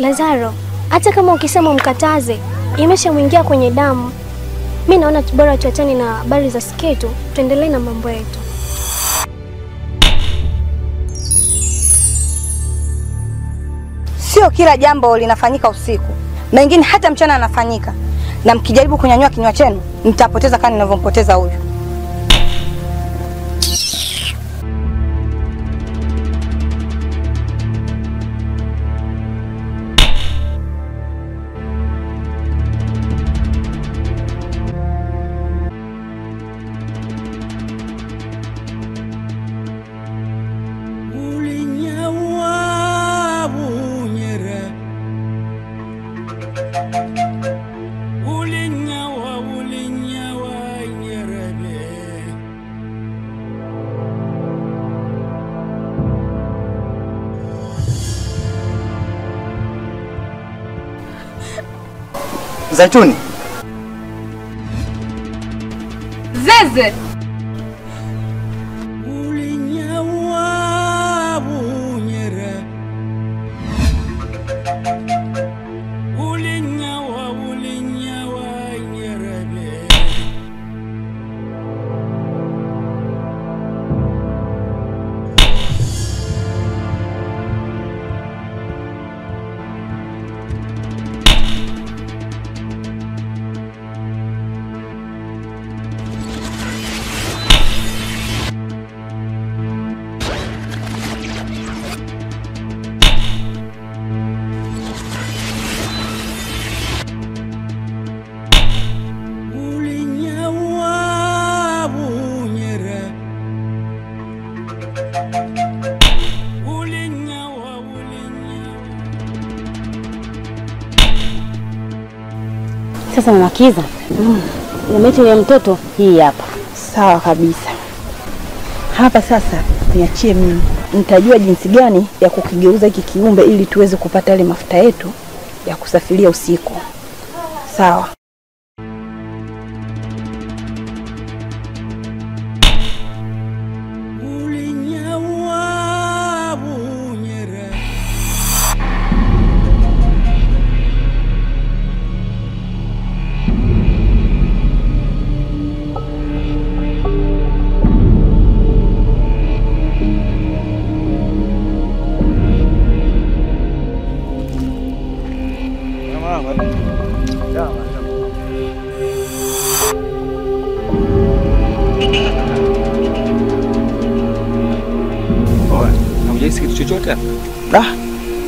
Lazaro, hata kama ukisema mkataze, imeshamwingia kwenye damu. Mimi naona bora tuachane na habari za Siketu, tuendelee na mambo yetu. Sio kila jambo linafanyika usiku. Mengine hata mchana yanafanyika. Na mkijaribu kunyanyua kinywa chenu, mtapoteza kama ninavyompoteza huyu. Zaituni. Zeze. Sasa Mama Kiza, umeti ya mtoto hii hapa. Sawa kabisa. Hapa sasa niachie mimi. Nitajua jinsi gani ya kukigeuza hiki kiumbe ili tuweze kupata ile mafuta yetu ya kusafiria usiku. Sawa.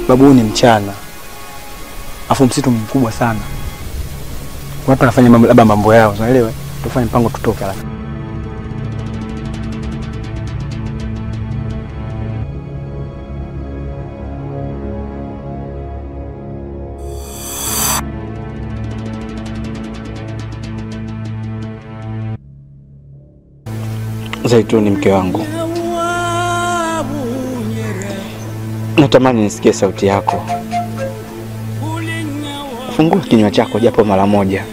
Babu ni mchana. Afu msitu mkubwa sana. Watu wanafanya mambo yao, unaelewa? Tufanye mpango tutoke haraka. Zaituni mke wangu. Natamani nisikie sauti yako. Fungua kinywa chako japo mara moja.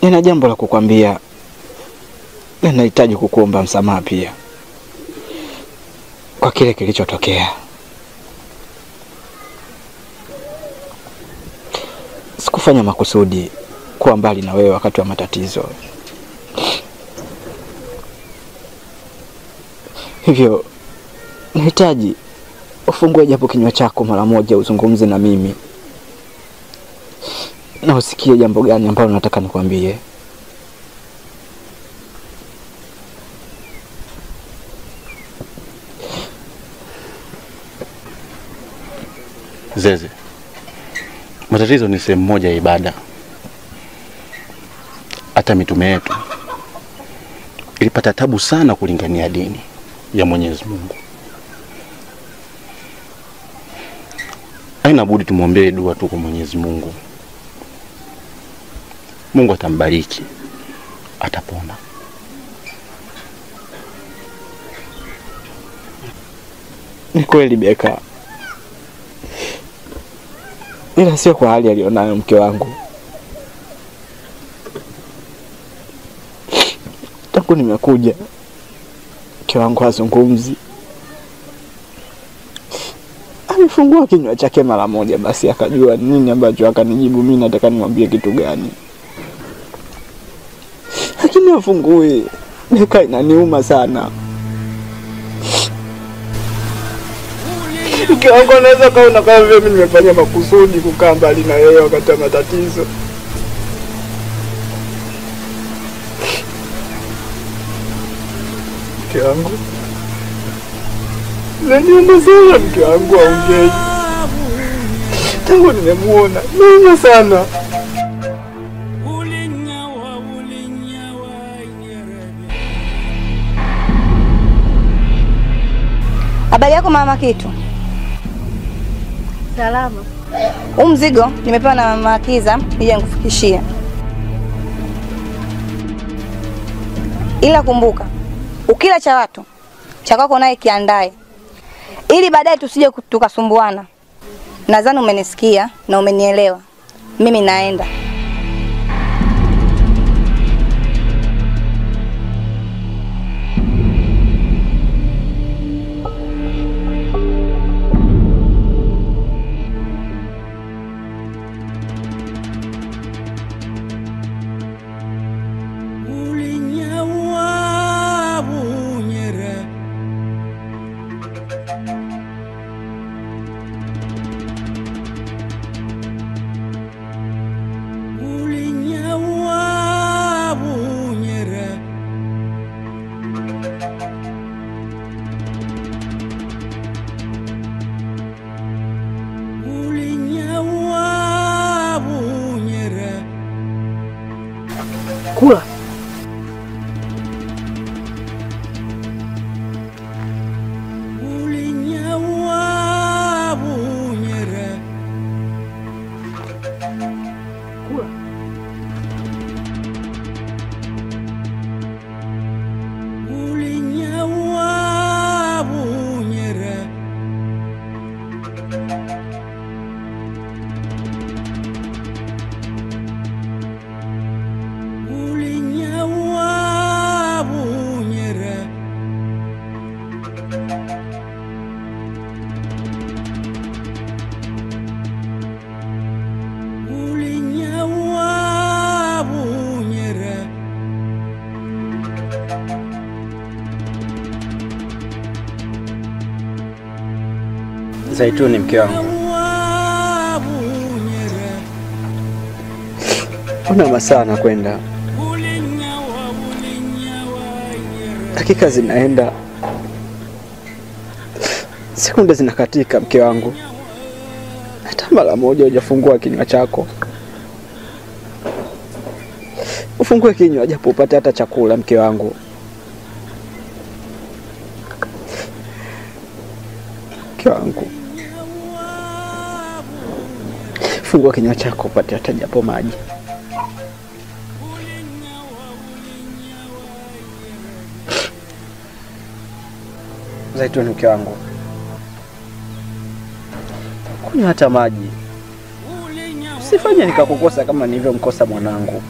Nina jambo la kukwambia. Ninahitaji kukuomba msamaha pia kwa kile kilichotokea. Sikufanya makusudi kuwa mbali na wewe wakati wa matatizo. Hivyo nahitaji ufungue japo kinywa chako mara moja, uzungumze na mimi. Na usikie jambo gani ambalo nataka nikwambie. Zeze, matatizo ni sehemu moja ya ibada. Hata mitume yetu ilipata tabu sana kulingania dini ya Mwenyezi Mungu. Haina budi tumuombee dua tu kwa Mwenyezi Mungu. Mungu atambariki, atapona. Ni kweli Beka. Ila sio kwa hali alionayo mke wangu. Tangu nimekuja mke wangu hazungumzi. Alifungua kinywa chake mara moja basi akajua nini ambacho akanijibu mimi nataka nimwambie kitu gani. Lakini afungui. Nika inaniuma sana. Mke wangu anaweza kaona kama vile mimi nimefanya makusudi kukaa mbali na yeye wakati wa matatizo. Mke wangu. Naniuma sana mke wangu aongei. Tangu nimemuona, nimeuma sana. Habari yako mama Kitu? Salama. Huu mzigo nimepewa na mama Kiza nije nikufikishie. Ila kumbuka, ukila cha watu, cha kwako naye kiandae. Ili baadaye tusije tukasumbuana. Nadhani umenisikia na umenielewa. Mimi naenda. Kula. Zaituni mke wangu. Una masaa na kwenda. Dakika zinaenda. Sekunde zinakatika mke wangu. Hata mara moja hujafungua kinywa chako. Ufungue kinywa japo upate hata chakula mke wangu. Mke wangu. Fungua kinywa chako upate hata japo maji. Zaituni mke wangu. Kunywa hata maji. Usifanye nikakukosa kama nilivyomkosa mwanangu.